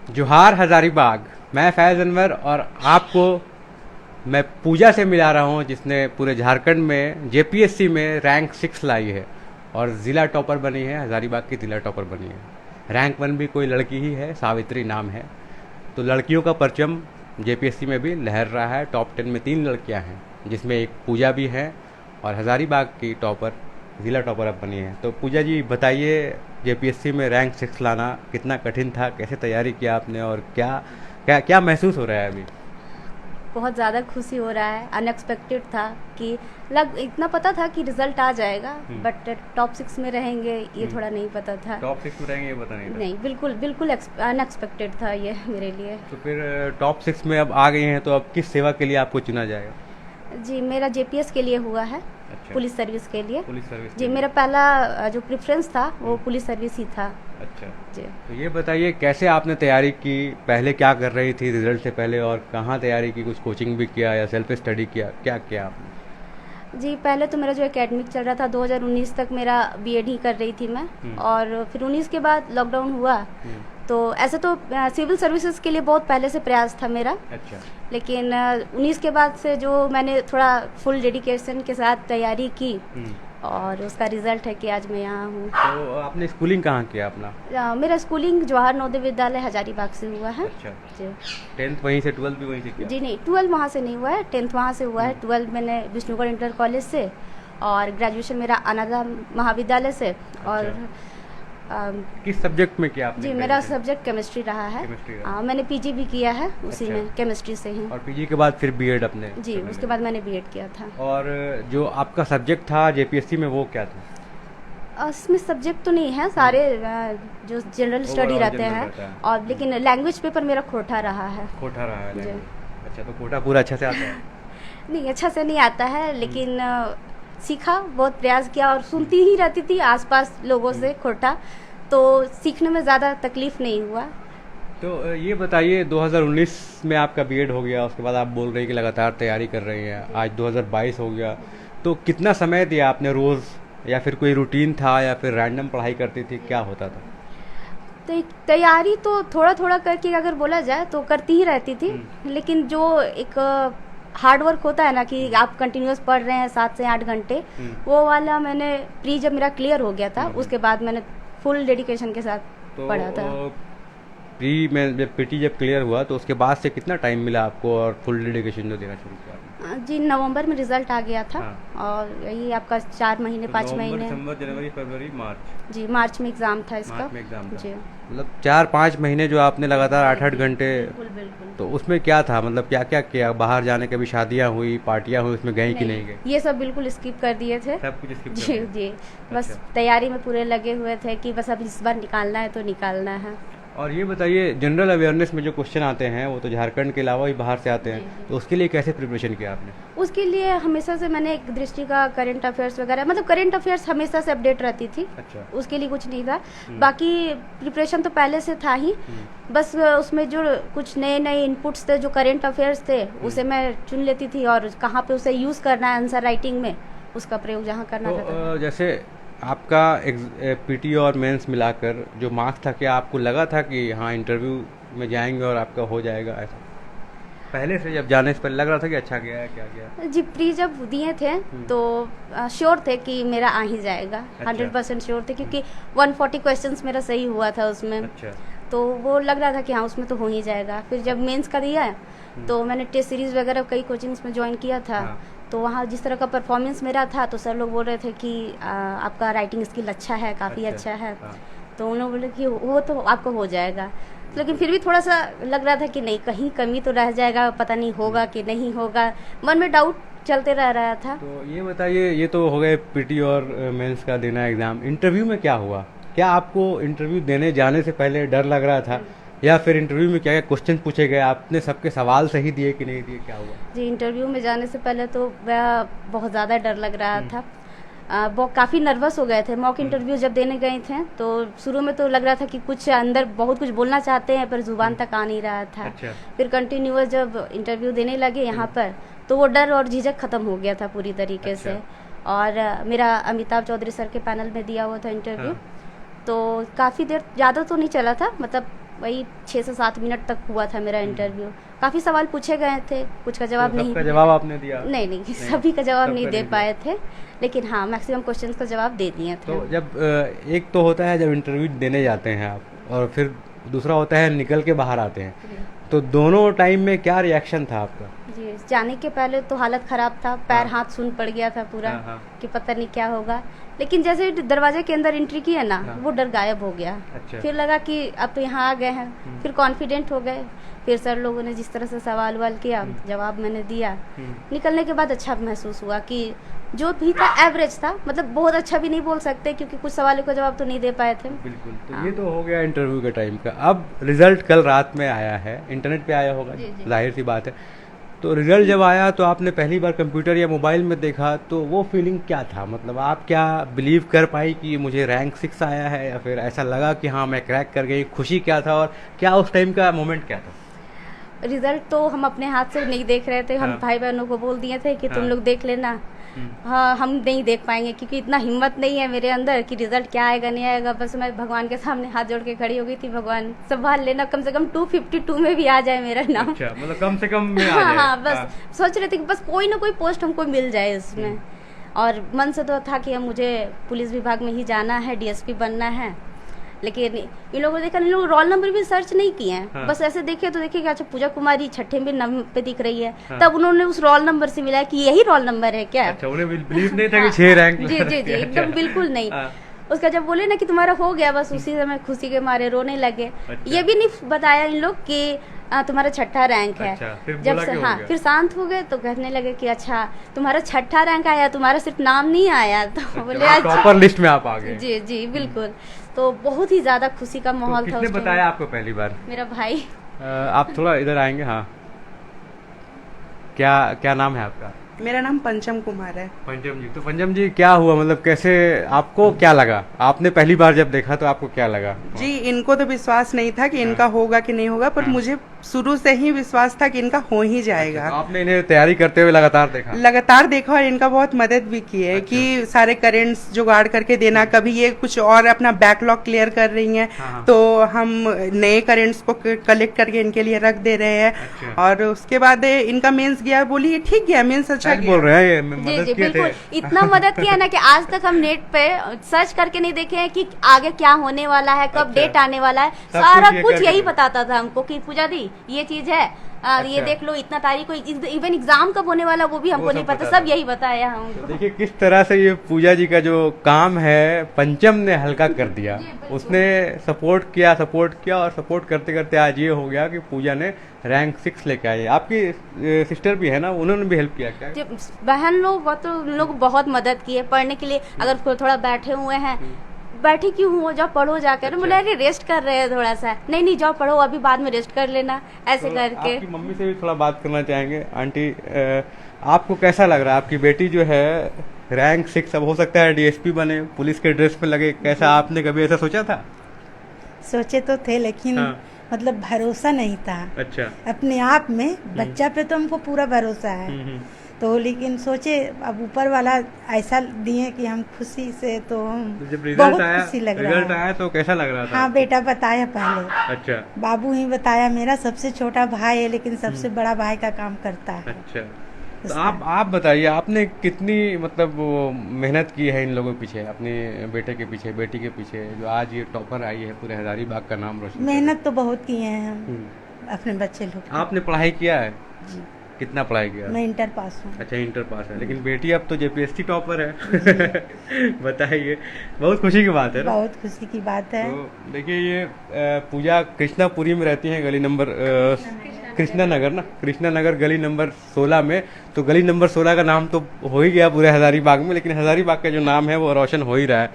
जोहार हजारीबाग। मैं फैज़ अनवर और आपको मैं पूजा से मिला रहा हूँ, जिसने पूरे झारखंड में जेपीएससी में रैंक 6 लाई है और ज़िला टॉपर बनी है। हजारीबाग की ज़िला टॉपर बनी है। रैंक 1 भी कोई लड़की ही है, सावित्री नाम है। तो लड़कियों का परचम जेपीएससी में भी लहर रहा है। टॉप 10 में 3 लड़कियाँ हैं, जिसमें एक पूजा भी है और हजारीबाग की टॉपर ज़िला टॉपर अब बनी है। तो पूजा जी बताइए, जेपीएससी में रैंक 6 लाना कितना कठिन था, कैसे तैयारी किया आपने और क्या क्या क्या महसूस हो रहा है अभी? बहुत ज़्यादा खुशी हो रहा है। अनएक्सपेक्टेड था कि इतना पता था कि रिजल्ट आ जाएगा, बट टॉप 6 में रहेंगे ये थोड़ा नहीं पता था। टॉप 6 में रहेंगे ये पता नहीं था? नहीं, बिल्कुल बिल्कुल अनएक्सपेक्टेड था ये मेरे लिए। तो फिर टॉप 6 में अब आ गए हैं, तो अब किस सेवा के लिए आपको चुना जाएगा? जी, मेरा जेपीएस के लिए हुआ है। अच्छा। पुलिस सर्विस के लिए। पुलिस सर्विस के जी, लिए। मेरा पहला जो प्रेफरेंस था वो पुलिस सर्विस ही था। अच्छा। जी। तो ये बताइए, कैसे आपने तैयारी की, पहले क्या कर रही थी रिजल्ट से पहले, और कहाँ तैयारी की, कुछ कोचिंग भी किया या सेल्फ स्टडी किया, क्या किया आपने? जी, पहले तो मेरा जो एकेडमिक चल रहा था 2019 तक मेरा बीएड ही कर रही थी मैं। और फिर 19 के बाद लॉकडाउन हुआ। तो ऐसे तो सिविल सर्विसेज के लिए बहुत पहले से प्रयास था मेरा। अच्छा। लेकिन 19 के बाद से जो मैंने थोड़ा फुल डेडिकेशन के साथ तैयारी की, और उसका रिजल्ट है कि आज मैं यहाँ हूँ। तो आपने स्कूलिंग कहाँ किया अपना? मेरा स्कूलिंग जवाहर नवोदय विद्यालय हजारीबाग से हुआ है। अच्छा। जी। 10th वहीं से, 12th भी वहीं से किया? जी नहीं, 12 वहाँ से नहीं हुआ है, 10th वहाँ से हुआ है। 12 मैंने विष्णुगढ़ इंटर कॉलेज से, और ग्रेजुएशन मेरा अनादा महाविद्यालय से। और किस सब्जेक्ट में किया आपने? जी, मेरा सब्जेक्ट केमिस्ट्री रहा है। केमिस्ट्री रहा। मैंने पीजी भी किया है उसी अच्छा। में, केमिस्ट्री से ही। और पीजी के बाद फिर बीएड अपने? जी, उसके बाद मैंने बीएड किया था। और जो आपका सब्जेक्ट था जेपीएससी में वो क्या था? इसमें सब्जेक्ट तो नहीं है, सारे जो जनरल स्टडी Overall रहते general हैं। रहता है। और लेकिन लैंग्वेज पेपर मेरा खोटा रहा है। कोटा रहा है जी। language। अच्छा, तो कोटा पूरा अच्छा से आता है? नहीं, अच्छा से नहीं आता है, लेकिन सीखा, बहुत प्रयास किया, और सुनती ही रहती थी आसपास लोगों से खोटा, तो सीखने में ज़्यादा तकलीफ नहीं हुआ। तो ये बताइए, 2019 में आपका बीएड हो गया, उसके बाद आप बोल रही हैं कि लगातार तैयारी कर रही हैं, आज 2022 हो गया, तो कितना समय दिया आपने रोज़, या फिर कोई रूटीन था, या फिर रैंडम पढ़ाई करती थी, क्या होता था? तो तैयारी तो थोड़ा थोड़ा करके अगर बोला जाए तो करती ही रहती थी। लेकिन जो एक हार्ड वर्क होता है ना, कि आप कंटिन्यूअस पढ़ रहे हैं 7 से 8 घंटे, वो वाला मैंने प्री जब मेरा क्लियर हो गया था, उसके बाद मैंने फुल डेडिकेशन के साथ तो पढ़ा था। प्री में जब पीटी जब क्लियर हुआ, तो उसके बाद से कितना टाइम मिला आपको और फुल डेडिकेशन जो देना शुरू किया आपने? जी, नवंबर में रिजल्ट आ गया था। हाँ। और यही आपका 4 महीने 5 नवंबर, महीने। दिसंबर, जनवरी, फरवरी, मार्च। जी, मार्च में एग्ज़ाम था इसका। मार्च में एग्जाम था। जी, मतलब 4-5 महीने जो आपने लगातार 8-8 घंटे, बिल्कुल बिल्कुल। तो उसमें क्या था, मतलब क्या क्या किया? बाहर जाने के भी, शादियाँ हुई, पार्टियाँ हुई, उसमें गई कि नहीं गई? ये सब बिल्कुल स्किप कर दिए थे। सब कुछ स्किप कर जी दिया? जी, बस अच्छा। तैयारी में पूरे लगे हुए थे कि बस अब इस बार निकालना है तो निकालना है। और ये बताइए, जनरल अवेयरनेस में जो क्वेश्चन आते हैं, वो तो झारखंड के अलावा भी बाहर से आते जी, हैं, जी। तो उसके लिए कैसे प्रिपरेशन किया आपने? उसके लिए हमेशा से मैंने एक दृष्टि का करंट अफेयर्स वगैरह, मतलब करंट अफेयर्स हमेशा से अपडेट रहती थी। अच्छा। उसके लिए कुछ नहीं था। बाकी प्रिपरेशन तो पहले से था ही। बस उसमें जो कुछ नए नए इनपुट्स थे, जो करंट अफेयर्स थे, उसे मैं चुन लेती थी, और कहाँ पे उसे यूज़ करना है आंसर राइटिंग में, उसका प्रयोग जहाँ करना तो रहता था। जैसे आपका पीटी और मेंस मिलाकर जो मार्क्स था, क्या आपको लगा था कि हाँ इंटरव्यू में जाएंगे और आपका हो जाएगा ऐसा? पहले से जब जाने से पहले लग रहा था कि अच्छा गया है, क्या गया? जी, प्री जब दिए थे तो श्योर थे कि मेरा आ ही जाएगा। अच्छा। 100% श्योर थे, क्योंकि 140 क्वेश्चंस मेरा सही हुआ था उसमें। अच्छा। तो वो लग रहा था कि हाँ उसमें तो हो ही जाएगा। फिर जब मेंस का दिया तो मैंने टेस्ट सीरीज वगैरह कई कोचिंग्स में ज्वाइन किया था। हाँ। तो वहाँ जिस तरह का परफॉर्मेंस मेरा था, तो सर लोग बोल रहे थे कि आपका राइटिंग स्किल अच्छा है, काफ़ी अच्छा है। हाँ। तो उन्होंने बोले कि वो तो आपको हो जाएगा। लेकिन फिर भी थोड़ा सा लग रहा था कि नहीं, कहीं कमी तो रह जाएगा, पता नहीं होगा कि नहीं होगा, मन में डाउट चलते रह रहा था। तो ये बताइए, ये तो हो गए पीटी और मेंस का देना एग्जाम, इंटरव्यू में क्या हुआ? क्या आपको इंटरव्यू देने जाने से पहले डर लग रहा था, या फिर इंटरव्यू में क्या क्या क्वेश्चन पूछे गए, आपने सबके सवाल सही दिए कि नहीं दिए, क्या हुआ? जी, इंटरव्यू में जाने से पहले तो बहुत ज़्यादा डर लग रहा था। बहुत काफ़ी नर्वस हो गए थे। मॉक इंटरव्यू जब देने गए थे तो शुरू में तो लग रहा था कि कुछ अंदर बहुत कुछ बोलना चाहते हैं, पर जुबान तक आ नहीं रहा था। अच्छा। फिर कंटिन्यूअस जब इंटरव्यू देने लगे यहाँ पर, तो वो डर और झिझक खत्म हो गया था पूरी तरीके अच्छा। से। और मेरा अमिताभ चौधरी सर के पैनल में दिया हुआ था इंटरव्यू। हाँ। तो काफ़ी देर, ज़्यादा तो नहीं चला था, मतलब वही 6 से 7 मिनट तक हुआ था मेरा इंटरव्यू। काफ़ी सवाल पूछे गए थे, कुछ का जवाब तो नहीं, सबका जवाब आपने दिया? नहीं सभी का जवाब नहीं सबका दे नहीं पाए थे, लेकिन हाँ मैक्सिमम क्वेश्चंस का जवाब दे दिए थे। तो जब एक तो होता है जब इंटरव्यू देने जाते हैं आप, और फिर दूसरा होता है निकल के बाहर आते हैं, तो दोनों टाइम में क्या रिएक्शन था आपका? जी, जाने के पहले तो हालत ख़राब था, पैर हाथ सून पड़ गया था पूरा, हाँ। कि पता नहीं क्या होगा। लेकिन जैसे दरवाजे के अंदर एंट्री की है ना, वो डर गायब हो गया। अच्छा। फिर लगा कि अब तो यहाँ आ गए हैं, फिर कॉन्फिडेंट हो गए। फिर सर लोगों ने जिस तरह से सवाल वाल किया, जवाब मैंने दिया। निकलने के बाद अच्छा महसूस हुआ कि जो भी था एवरेज था, मतलब बहुत अच्छा भी नहीं बोल सकते क्योंकि कुछ सवालों का जवाब तो नहीं दे पाए थे। बिल्कुल। तो हाँ। ये तो हो गया इंटरव्यू के टाइम का। अब रिजल्ट कल रात में आया है, इंटरनेट पे आया होगा, जाहिर सी बात है। तो रिजल्ट जब आया तो आपने पहली बार कंप्यूटर या मोबाइल में देखा, तो वो फीलिंग क्या था? मतलब आप क्या बिलीव कर पाई कि मुझे रैंक 6 आया है, या फिर ऐसा लगा कि हाँ मैं क्रैक कर गई? खुशी क्या था, और क्या उस टाइम का मोमेंट क्या था? रिजल्ट तो हम अपने हाथ से नहीं देख रहे थे, हम हाँ। भाई बहनों को बोल दिए थे कि तुम हाँ। लोग देख लेना। हाँ, हम नहीं देख पाएंगे क्योंकि इतना हिम्मत नहीं है मेरे अंदर कि रिजल्ट क्या आएगा नहीं आएगा। बस मैं भगवान के सामने हाथ जोड़ के खड़ी हो गई थी, भगवान संभाल लेना, कम से कम 252 में भी आ जाए मेरा नाम। अच्छा, मतलब कम से कम में आ हाँ जाए। हाँ, बस सोच रहे थे कि बस कोई ना कोई पोस्ट हमको मिल जाए इसमें। और मन से तो था कि अब मुझे पुलिस विभाग में ही जाना है, डीएसपी बनना है। लेकिन इन लोगों ने देखा, इन लोग रोल नंबर भी सर्च नहीं किए हैं। हाँ। बस ऐसे देखे तो देखे कि अच्छा पूजा कुमारी छठे में नंबर पे दिख रही है। हाँ। तब उन्होंने उस रोल नंबर से मिला कि यही रोल नंबर है क्या। अच्छा, उन्हें बिलीव नहीं था कि 6 रैंक जी जी जी, एकदम बिल्कुल नहीं। हाँ। उसका जब बोले ना कि तुम्हारा हो गया, बस उसी समय खुशी के मारे रोने लगे। अच्छा। ये भी नहीं बताया इन लोग कि तुम्हारा छठा रैंक है। अच्छा, फिर जब बोला से कि हो हाँ गया? फिर शांत हो गए तो कहने लगे कि अच्छा तुम्हारा छठा रैंक आया, तुम्हारा सिर्फ नाम नहीं आया। तो बोले अच्छा, टॉपर लिस्ट में आप आ गए। जी जी बिल्कुल। तो बहुत ही ज्यादा खुशी का तो माहौल था किसने उस टाइम। बताया आपको पहली बार? मेरा भाई। आप थोड़ा इधर आएंगे? हाँ, क्या क्या नाम है आपका? मेरा नाम पंचम कुमार है। पंचम जी। तो पंचम जी, क्या हुआ, मतलब कैसे, आपको क्या लगा? आपने पहली बार जब देखा तो आपको क्या लगा? जी, इनको तो विश्वास नहीं था कि इनका होगा कि नहीं होगा, पर हाँ। मुझे शुरू से ही विश्वास था कि इनका हो ही जाएगा। तो आपने इन्हें तैयारी करते हुए लगातार देखा? लगातार देखा और इनका बहुत मदद भी की है अच्छा। कि सारे करेंट्स जुगाड़ करके देना, कभी ये कुछ और अपना बैकलॉग क्लियर कर रही हैं, हाँ। तो हम नए करेंट्स को कलेक्ट करके इनके लिए रख दे रहे हैं। अच्छा। और उसके बाद इनका मेंस गया, बोली ये ठीक गया, मेंस अच्छा सच गया। बोल रहे हैं, ये जी मदद जी किए थे? बिल्कुल, इतना मदद किया ना कि आज तक हम नेट पे सर्च करके नहीं देखे हैं कि आगे क्या होने वाला है, कब अच्छा। डेट आने वाला है। सब सारा कुछ ये कुछ करके यही दे। बताता था हमको कि पूजा दी ये चीज है, ये अच्छा। देख लो इतना तारीख को, इवन एग्जाम कब होने वाला वो भी हमको वो नहीं सब पता, पता सब था। यही बताया तो हमको। देखिए किस तरह से ये पूजा जी का जो काम है पंचम ने हल्का कर दिया। उसने सपोर्ट किया और सपोर्ट करते करते आज ये हो गया कि पूजा ने रैंक 6 लेके आई है। आपकी सिस्टर भी है ना, उन्होंने भी हेल्प किया क्या? जो बहन लोग वो तो उन लोग बहुत मदद की है पढ़ने के लिए। अगर थोड़ा बैठे हुए हैं, बैठी क्यों हो, जाओ पढ़ो जाकर। अच्छा। बोले अरे रेस्ट कर रहे हैं थोड़ा सा, नहीं जाओ पढ़ो, अभी बाद में रेस्ट कर लेना, ऐसे तो करके। आपकी मम्मी से भी थोड़ा बात करना चाहेंगे। आंटी, आपको कैसा लग रहा है? आपकी बेटी जो है रैंक 6, अब हो सकता है डीएसपी बने, पुलिस के ड्रेस में लगे, कैसा, आपने कभी ऐसा सोचा था? सोचे तो थे, लेकिन हाँ। मतलब भरोसा नहीं था अच्छा। अपने आप में। बच्चा पे तो हमको पूरा भरोसा है, तो लेकिन सोचे अब ऊपर वाला ऐसा दिए कि हम खुशी से, तो तो जब बहुत खुशी लग रहा रिजल्ट है। आया तो कैसा लग रहा था? हाँ, बेटा बताया पहले, अच्छा बाबू ही बताया। मेरा सबसे छोटा भाई है लेकिन सबसे बड़ा भाई का काम करता है। अच्छा। तो आप बताइए, आपने कितनी मतलब वो मेहनत की है इन लोगों के पीछे, अपने बेटे के पीछे, बेटी के पीछे, जो आज ये टॉपर आई है, पूरे हजारीबाग का नाम रोशन कर रही है? मेहनत तो बहुत किए हैं हम हम्म। अपने बच्चे लोग। आपने पढ़ाई किया है? जी, कितना पढ़ाई किया? मैं इंटर पास हूँ। अच्छा, इंटर पास है, लेकिन बेटी अब तो जेपीएससी टॉपर है। बताइए, बहुत खुशी की बात है ना? बहुत खुशी की बात है। तो देखिए, ये पूजा कृष्णापुरी में रहती हैं, गली नंबर कृष्णा नगर गली नंबर 16 में। तो गली नंबर 16 का नाम तो हो ही गया पूरे हजारीबाग में, लेकिन हजारीबाग का जो नाम है वो रोशन हो ही रहा है।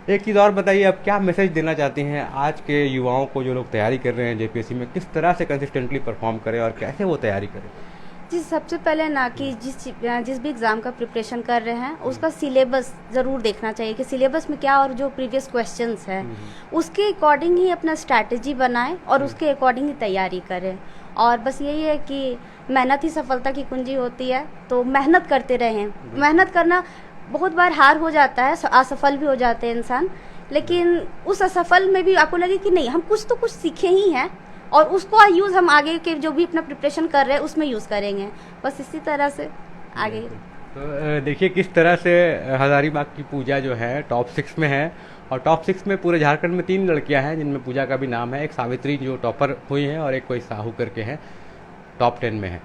एक चीज़ और बताइए, आप क्या मैसेज देना चाहती हैं आज के युवाओं को जो लोग तैयारी कर रहे हैं जेपीएससी में, किस तरह से कंसिस्टेंटली परफॉर्म करें और कैसे वो तैयारी करें? जी, सबसे पहले ना कि जिस भी एग्ज़ाम का प्रिपरेशन कर रहे हैं उसका सिलेबस ज़रूर देखना चाहिए कि सिलेबस में क्या और जो प्रीवियस क्वेश्चंस है उसके अकॉर्डिंग ही अपना स्ट्रैटेजी बनाएं और उसके अकॉर्डिंग ही तैयारी करें। और बस यही है कि मेहनत ही सफलता की कुंजी होती है, तो मेहनत करते रहें। मेहनत करना बहुत बार हार हो जाता है, असफल भी हो जाते हैं इंसान, लेकिन उस असफल में भी आपको लगे कि नहीं, हम कुछ सीखे ही हैं और उसको यूज़ हम आगे के जो भी अपना प्रिपरेशन कर रहे हैं उसमें यूज़ करेंगे। बस इसी तरह से आगे। तो देखिए किस तरह से हजारीबाग की पूजा जो है टॉप 6 में है, और टॉप 6 में पूरे झारखंड में 3 लड़कियां हैं जिनमें पूजा का भी नाम है। एक सावित्री जो टॉपर हुई हैं और एक कोई साहू करके हैं टॉप 10 में है।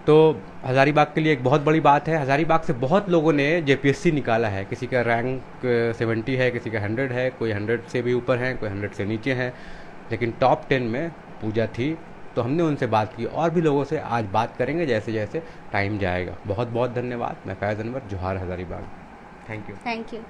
तो हजारीबाग के लिए एक बहुत बड़ी बात है। हजारीबाग से बहुत लोगों ने जेपीएससी निकाला है, किसी का रैंक 70 है, किसी का 100 है, कोई 100 से भी ऊपर है, कोई 100 से नीचे है, लेकिन टॉप 10 में पूजा थी। तो हमने उनसे बात की और भी लोगों से आज बात करेंगे जैसे जैसे टाइम जाएगा। बहुत बहुत धन्यवाद। मैं फैज़ अनवर, जोहार Hazaribagh. Thank you. Thank you.